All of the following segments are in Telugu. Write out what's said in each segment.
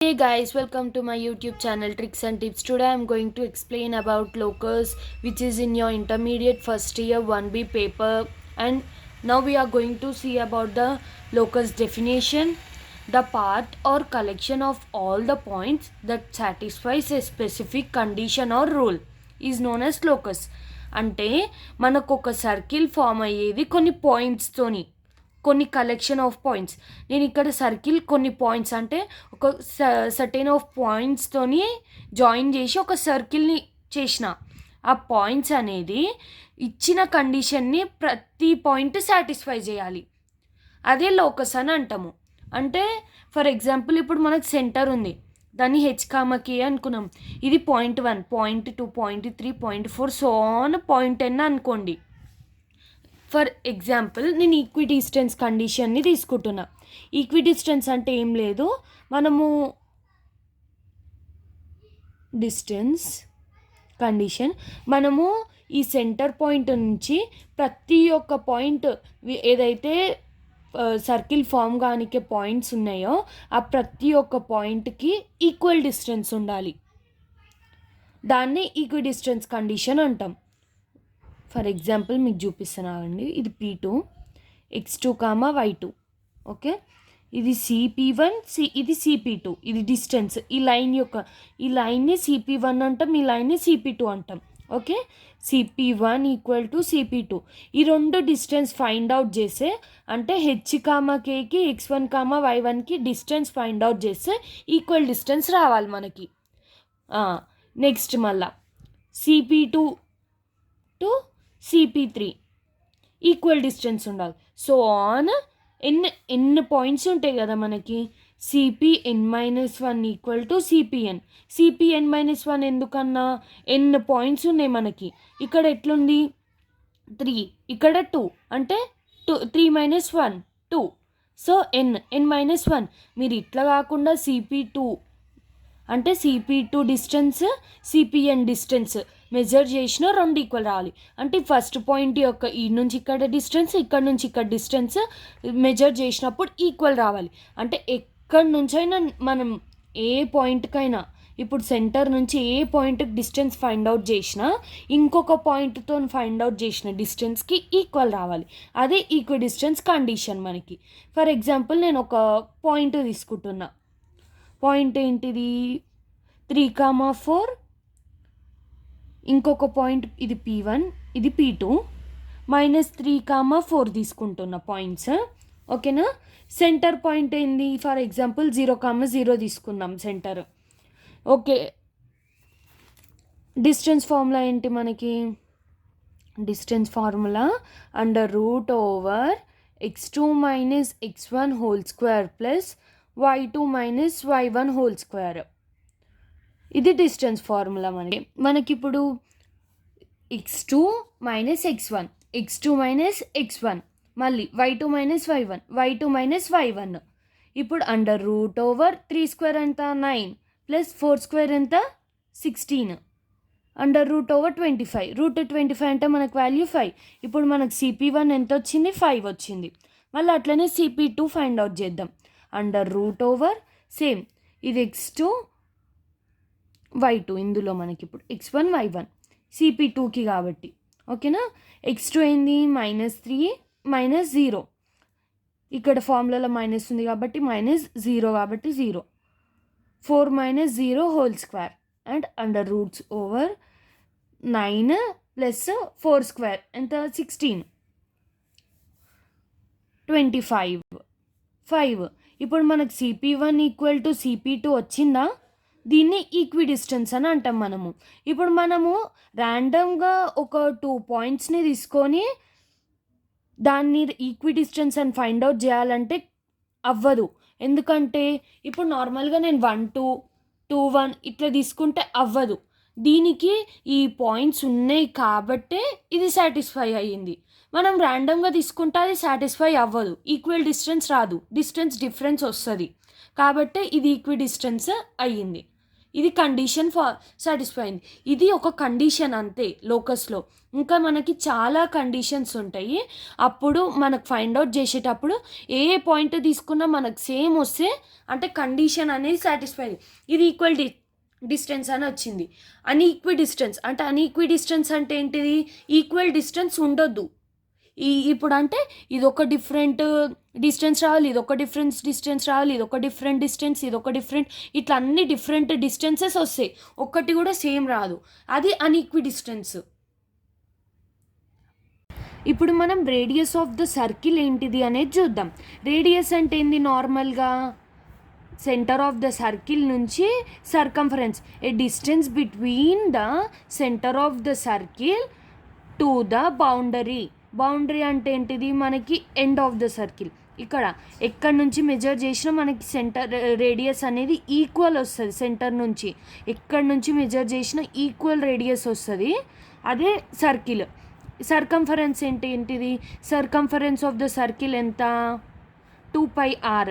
Hey guys, welcome to my YouTube channel Tricks and Tips. Today I am going to explain about locus, which is in your intermediate first year 1B paper, and now we are going to see about the locus definition. The part or collection of all the points that satisfies a specific condition or rule is known as locus. అంటే మనకు ఒక సర్కిల్ ఫామ్ అయ్యేది కొన్ని పాయింట్స్తోని, కొన్ని కలెక్షన్ ఆఫ్ పాయింట్స్. నేను ఇక్కడ సర్కిల్ కొన్ని పాయింట్స్ అంటే ఒక సర్టెన్ ఆఫ్ పాయింట్స్తోని జాయిన్ చేసి ఒక సర్కిల్ని చేసిన. ఆ పాయింట్స్ అనేది ఇచ్చిన కండిషన్ని ప్రతి పాయింట్ సాటిస్ఫై చేయాలి. అదే లోకస్ అని అంటాము. అంటే ఫర్ ఎగ్జాంపుల్ ఇప్పుడు మనకు సెంటర్ ఉంది, దాన్ని హెచ్కామకి అనుకున్నాం. ఇది .1, .2, .3, .4 సో ఆన్ .10 అనుకోండి. ఫర్ ఎగ్జాంపుల్ నేను ఈక్విడిస్టెన్స్ కండిషన్ని తీసుకుంటున్నా. ఈక్విడిస్టెన్స్ అంటే ఏం లేదు, మనము డిస్టెన్స్ కండిషన్ మనము ఈ సెంటర్ పాయింట్ నుంచి ప్రతి ఒక్క పాయింట్ ఏదైతే సర్కిల్ ఫామ్ కానికే పాయింట్స్ ఉన్నాయో ఆ ప్రతి ఒక్క పాయింట్కి ఈక్వల్ డిస్టెన్స్ ఉండాలి. దాన్ని ఈక్విడిస్టెన్స్ కండిషన్ అంటాం. ఫర్ ఎగ్జాంపుల్ మీకు చూపిస్తున్నానండి. ఇది P2, X2, Y2. ఓకే, ఇది CP1, ఇది CP2. ఇది డిస్టెన్స్. ఈ లైన్ని CP1 అంటాం, ఈ లైన్ని CP2 అంటాం. Okay, CP1 equal to CP2. ఈ రెండు డిస్టెన్స్ ఫైండ్ అవుట్ చేస్తే, అంటే H, Kకి X1, Y1కి డిస్టెన్స్ ఫైండ్ అవుట్ చేస్తే ఈక్వల్ డిస్టెన్స్ రావాలి మనకి. నెక్స్ట్ మళ్ళా CP2 to CP3 equal distance ఉండాలి. సో ఆన్ ఎన్ని పాయింట్స్ ఉంటాయి కదా మనకి. CPn-1 ఈక్వల్ టు CPn-1 ఎందుకన్నా ఎన్ని పాయింట్స్ ఉన్నాయి మనకి. ఇక్కడ ఎట్లుంది 3, ఇక్కడ 2 అంటే 3 - 1 2. సో n-1 మీరు ఇట్లా కాకుండా CP2 అంటే CP2 distance CPn distance measure చేసిన రెండు ఈక్వల్ రావాలి. అంటే ఫస్ట్ పాయింట్ యొక్క ఈ నుంచి ఇక్కడ డిస్టెన్స్, ఇక్కడ నుంచి ఇక్కడ డిస్టెన్స్ మెజర్ చేసినప్పుడు ఈక్వల్ రావాలి. అంటే ఎక్కడి నుంచైనా మనం ఏ పాయింట్కైనా, ఇప్పుడు సెంటర్ నుంచి ఏ పాయింట్కి డిస్టెన్స్ ఫైండ్ అవుట్ చేసినా ఇంకొక పాయింట్తో ఫైండ్ అవుట్ చేసిన డిస్టెన్స్కి ఈక్వల్ రావాలి. అదే ఈక్వి డిస్టెన్స్ కండిషన్ మనకి. ఫర్ ఎగ్జాంపుల్ నేను ఒక పాయింట్ తీసుకుంటున్నా. పాయింట్ ఏంటిది 3, 4. ఇంకొక పాయింట్ ఇది P1, ఇది P2. -3, 4 తీసుకుంటున్న పాయింట్స్. ఓకేనా. సెంటర్ పాయింట్ ఏంది, ఫర్ ఎగ్జాంపుల్ 0, 0 తీసుకున్నాం సెంటర్. ఓకే, డిస్టెన్స్ ఫార్ములా ఏంటి మనకి. Distance formula √/(x2 - x1) whole square plus y2 - y1 whole square. ఇది డిస్టెన్స్ ఫార్ములా మనకి ఇప్పుడు x2 - x1, x2 - x1, మళ్ళీ y2 - y1, y2 - y1. ఇప్పుడు √3² ఎంత 9 ప్లస్ 4² ఎంత 16, √25. √25 అంటే మనకు వాల్యూ 5. ఇప్పుడు మనకు CP1 ఎంత వచ్చింది 5 వచ్చింది. మళ్ళీ అట్లనే CP2 ఫైండ్ అవుట్ చేద్దాం. సేమ్ ఇది x2 y2, ఇందులో మనకి ఇప్పుడు x1 y1 CP2కి కాబట్టి. ఓకేనా. x2 ఏంది -3 -0, ఇక్కడ ఫార్ములాలో మైనస్ ఉంది కాబట్టి -0 కాబట్టి 0. 4 - 0 హోల్ స్క్వేర్ అండ్ √9 ప్లస్ 4² ఎంత 16, 25, 5. ఇప్పుడు మనకు CP1 ఈక్వల్ టు CP2 వచ్చిందా. దీన్ని ఈక్విడిస్టెన్స్ అని అంటాం మనము. ఇప్పుడు మనము ర్యాండమ్గా ఒక 2 పాయింట్స్ని తీసుకొని దాన్ని ఈక్విడిస్టెన్స్ అని ఫైండ్ అవుట్ చేయాలంటే అవ్వదు. ఎందుకంటే ఇప్పుడు నార్మల్గా నేను 1 2 2 1 ఇట్లా తీసుకుంటే అవ్వదు. దీనికి ఈ పాయింట్స్ ఉన్నాయి కాబట్టే ఇది సాటిస్ఫై అయ్యింది. మనం ర్యాండమ్గా తీసుకుంటే అది సాటిస్ఫై అవ్వదు, ఈక్వల్ డిస్టెన్స్ రాదు, డిస్టెన్స్ డిఫరెన్స్ వస్తుంది. కాబట్టి ఇది ఈక్విడిస్టెన్స్ అయ్యింది. ఇది కండిషన్ సాటిస్ఫైయింగ్. ఇది ఒక కండిషన్ అంతే లోకస్లో. ఇంకా మనకి చాలా కండిషన్స్ ఉంటాయి. అప్పుడు మనకు ఫైండ్ అవుట్ చేసేటప్పుడు ఏ పాయింట్ తీసుకున్నా మనకు సేమ్ వస్తే అంటే కండిషన్ అనేది సాటిస్ఫై. ఇది ఈక్వల్ డిస్టెన్స్ అని వచ్చింది. అన్ఈక్వి డిస్టెన్స్ అంటే ఏంటిది? ఈక్వల్ డిస్టెన్స్ ఉండొద్దు. ఇప్పుడు అంటే ఇదొక డిఫరెంట్ డిస్టెన్స్ రావాలి, ఇదొక డిస్టెన్స్ రావాలి, ఇదొక డిఫరెంట్ డిస్టెన్స్, ఇదొక డిఫరెంట్, ఇట్లా అన్ని డిఫరెంట్ డిస్టెన్సెస్ వస్తాయి, ఒక్కటి కూడా సేమ్ రాదు. అది అన్ఈక్వి డిస్టెన్స్. ఇప్పుడు మనం రేడియస్ ఆఫ్ ద సర్కిల్ ఏంటిది అనేది చూద్దాం. రేడియస్ అంటే ఏంది? నార్మల్గా సెంటర్ ఆఫ్ ద సర్కిల్ నుంచి circumference, a distance between the centre of the circle to the boundary. Boundary అంటే ఏంటిది? మనకి ఎండ్ ఆఫ్ ద సర్కిల్. ఇక్కడ ఎక్కడి నుంచి మెజర్ చేసినా మనకి సెంటర్ రేడియస్ అనేది ఈక్వల్ వస్తుంది. సెంటర్ నుంచి ఎక్కడి నుంచి మెజర్ చేసినా ఈక్వల్ రేడియస్ వస్తుంది. అదే సర్కిల్. సర్కంఫరెన్స్ ఏంటిది? సర్కంఫరెన్స్ ఆఫ్ ద సర్కిల్ ఎంత? 2πr.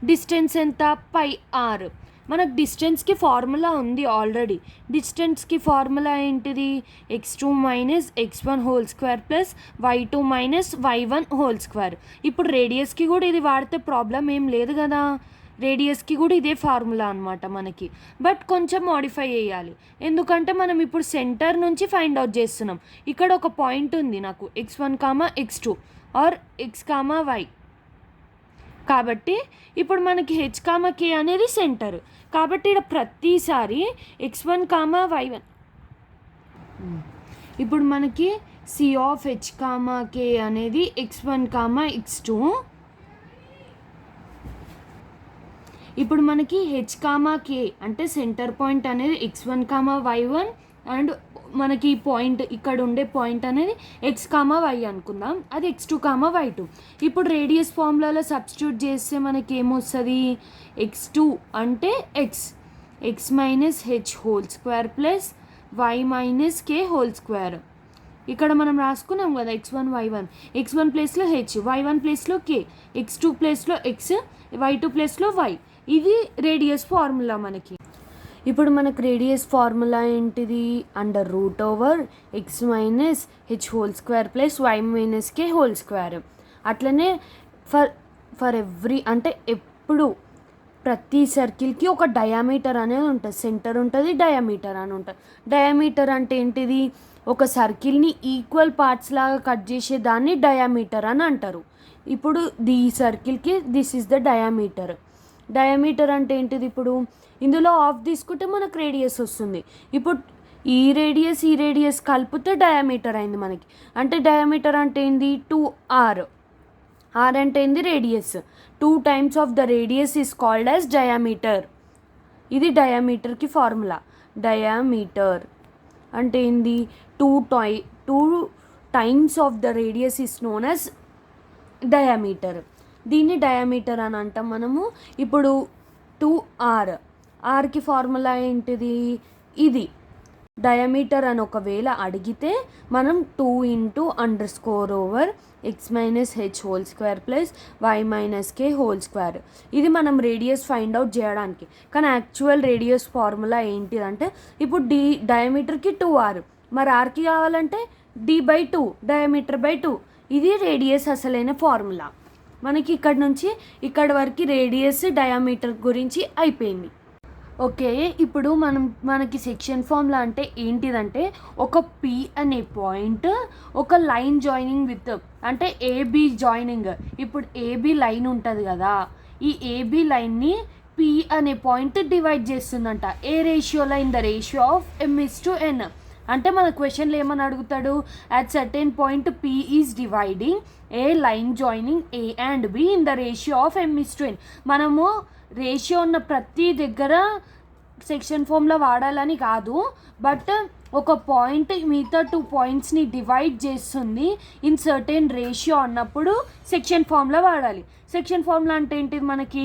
డిస్టెన్స్ ఎంత? πr. మనకు డిస్టెన్స్కి ఫార్ములా ఉంది ఆల్రెడీ. డిస్టెన్స్కి ఫార్ములా ఏంటిది? x2 - x1 whole square plus y2 - y1 whole square. ఇప్పుడు రేడియస్కి కూడా ఇది వాడితే ప్రాబ్లం ఏం లేదు కదా. రేడియస్కి కూడా ఇదే ఫార్ములా అనమాట మనకి. బట్ కొంచెం మోడిఫై చేయాలి, ఎందుకంటే మనం ఇప్పుడు సెంటర్ నుంచి ఫైండ్ అవుట్ చేస్తున్నాం. ఇక్కడ ఒక పాయింట్ ఉంది నాకు, x1, x2 are x, y. కాబట్టి ఇప్పుడు మనకి h, k అనేది సెంటర్. కాబట్టి ఇక్కడ ప్రతిసారి x1, y1. ఇప్పుడు మనకి c ఆఫ్ h, k అనేది x1, x2. ఇప్పుడు మనకి h, k అంటే సెంటర్ పాయింట్ అనేది x1, y1 అండ్ మనకి ఈ పాయింట్ ఇక్కడ ఉండే పాయింట్ అనేది x, y అనుకుందాం. అది x2, y2. ఇప్పుడు రేడియస్ ఫార్ములాలో సబ్స్టిట్యూట్ చేస్తే మనకి ఏమొస్తుంది? x2 అంటే x minus h whole square plus y minus k whole square. ఇక్కడ మనం రాసుకున్నాం కదా x1, y1. x1 ప్లేస్లో h, y1 ప్లేస్లో k, x2 ప్లేస్లో x, y2 ప్లేస్లో y. ఇది రేడియస్ ఫార్ములా మనకి. ఇప్పుడు మనకు రేడియస్ ఫార్ములా ఏంటిది? √/x minus h whole square plus y minus k whole square. అట్లనే ఫర్ ఎవ్రీ అంటే ఎప్పుడు ప్రతి సర్కిల్కి ఒక డయామీటర్ అనేది ఉంటుంది. సెంటర్ ఉంటుంది, డయామీటర్ అని ఉంటుంది. డయామీటర్ అంటే ఏంటిది? ఒక సర్కిల్ని ఈక్వల్ పార్ట్స్ లాగా కట్ చేసే దాన్ని డయామీటర్ అని అంటారు. ఇప్పుడు ఈ సర్కిల్కి this is the diameter. Diameter అంటే ఏంటిది? ఇప్పుడు ఇందులో ఆఫ్ తీసుకుంటే మనకు రేడియస్ వస్తుంది. ఇప్పుడు ఈ రేడియస్ కలిపితే డయామీటర్ అయింది మనకి. అంటే డయామీటర్ అంటే ఏంది? 2r. r అంటే ఏంది? Radius. 2 times of the radius is called as diameter. ఇది డయామీటర్కి ఫార్ములా. డయామీటర్ అంటే ఏంది? 2 times of the radius is known as diameter. దీన్ని డయామీటర్ అని అంటాం మనము. ఇప్పుడు 2r. ఆర్కి ఫార్ములా ఏంటిది? ఇది డయామీటర్ అని ఒకవేళ అడిగితే మనం 2 × x minus h whole square plus y minus k whole square. ఇది మనం రేడియస్ ఫైండ్ అవుట్ చేయడానికి. కానీ యాక్చువల్ రేడియస్ ఫార్ములా ఏంటిదంటే ఇప్పుడు డయామీటర్కి 2r, మరి ఆర్కి కావాలంటే d/2, డయామీటర్ బై 2. ఇది రేడియస్ అసలైన ఫార్ములా. మనకి ఇక్కడ నుంచి ఇక్కడ వరకు రేడియస్ డయామీటర్ గురించి అయిపోయింది. ఓకే, ఇప్పుడు మనకి సెక్షన్ ఫార్ములా అంటే ఏంటిదంటే ఒక P అనే పాయింట్ ఒక లైన్ జాయినింగ్ విత్ అంటే AB జాయినింగ్. ఇప్పుడు AB లైన్ ఉంటుంది కదా, ఈ AB లైన్ని P అనే పాయింట్ డివైడ్ చేస్తుందంట. ఏ రేషియోలో? In the ratio of m:n. అంటే మన క్వశ్చన్లో ఏమని అడుగుతాడు? At certain point P is dividing A line joining A and B in the ratio of m:n. మనము రేషియో ఉన్న ప్రతి దగ్గర సెక్షన్ ఫార్ములా వాడాలని కాదు, బట్ ఒక పాయింట్ మిగతా 2 పాయింట్స్ని డివైడ్ చేస్తుంది ఇన్ సర్టెన్ రేషియో అన్నప్పుడు సెక్షన్ ఫార్ములా వాడాలి. సెక్షన్ ఫార్ములా అంటే ఏంటిది? మనకి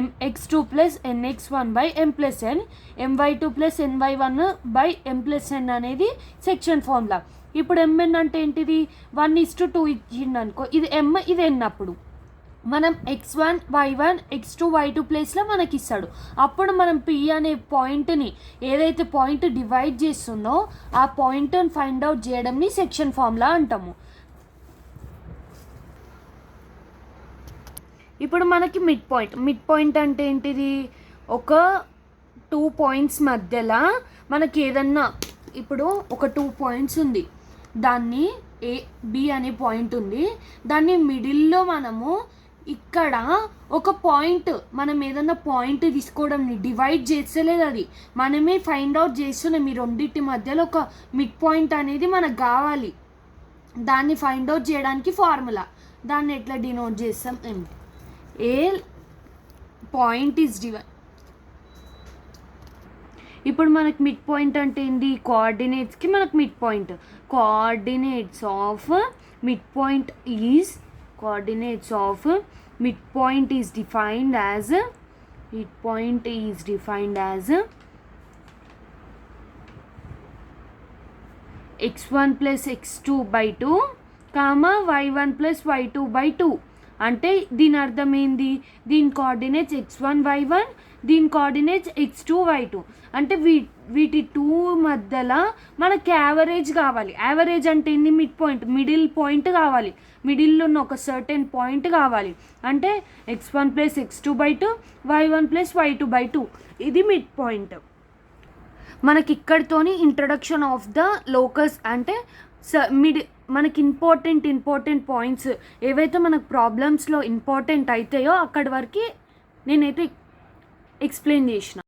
mx2 + nx1/m+n, my2 + ny1/m+n అనేది సెక్షన్ ఫార్ములా. ఇప్పుడు mn అంటే ఏంటిది? 1:2 ఇచ్చింది అనుకో, ఇది m, ఇది n. అప్పుడు మనం x1 y1 x2 y2 ప్లేస్లో మనకి ఇస్తాడు. అప్పుడు మనం p అనే పాయింట్ని ఏదైతే పాయింట్ డివైడ్ చేస్తుందో ఆ పాయింట్ని ఫైండ్ అవుట్ చేయడంని సెక్షన్ ఫార్ములా అంటాము. ఇప్పుడు మనకి మిడ్ పాయింట్ అంటే ఏంటిది? ఒక 2 పాయింట్స్ మధ్యలో మనకి ఏదన్నా, ఇప్పుడు ఒక 2 పాయింట్స్ ఉంది, దాన్ని ఏ బి అనే పాయింట్ ఉంది, దాన్ని మిడిల్లో మనము ఇక్కడ ఒక పాయింట్, మనం ఏదన్నా పాయింట్ తీసుకోవడంని డివైడ్ చేస్తలేదు, అది మనమే ఫైండ్ అవుట్ చేస్తున్నాం. ఈ రెండింటి మధ్యలో ఒక మిడ్ పాయింట్ అనేది మనకు కావాలి. దాన్ని ఫైండ్ అవుట్ చేయడానికి ఫార్ములా, దాన్ని ఎట్లా డినోట్ చేస్తాం? ఏ పాయింట్ ఈజ్ డివైడ్. ఇప్పుడు మనకి మిడ్ పాయింట్ అంటే ఏంటి? కోఆర్డినేట్స్కి మనకు mid point, coordinates of mid point is defined as x1 plus x2 by 2 y1 plus y2 by 2. అంటే దీని అర్థం ఏంది? దీని కోఆర్డినేట్స్ x1 y1, దీని కోఆర్డినేట్స్ x2 y2. అంటే వీటి 2 మధ్యలో మనకి యావరేజ్ కావాలి. యావరేజ్ అంటే ఏంది? మిడ్ పాయింట్, మిడిల్ పాయింట్ కావాలి. మిడిల్లో ఉన్న ఒక సర్టెన్ పాయింట్ కావాలి. అంటే x1 plus x2 by 2 y1 plus y2 by 2, ఇది మిడ్ పాయింట్. మనకి ఇక్కడితోని ఇంట్రడక్షన్ ఆఫ్ ద లోకస్, అంటే మనకి ఇంపార్టెంట్ పాయింట్స్ ఏవైతే మనకు ప్రాబ్లమ్స్లో ఇంపార్టెంట్ అవుతాయో అక్కడి వరకు నేనైతే ఎక్స్ప్లెయిన్ చేసిన.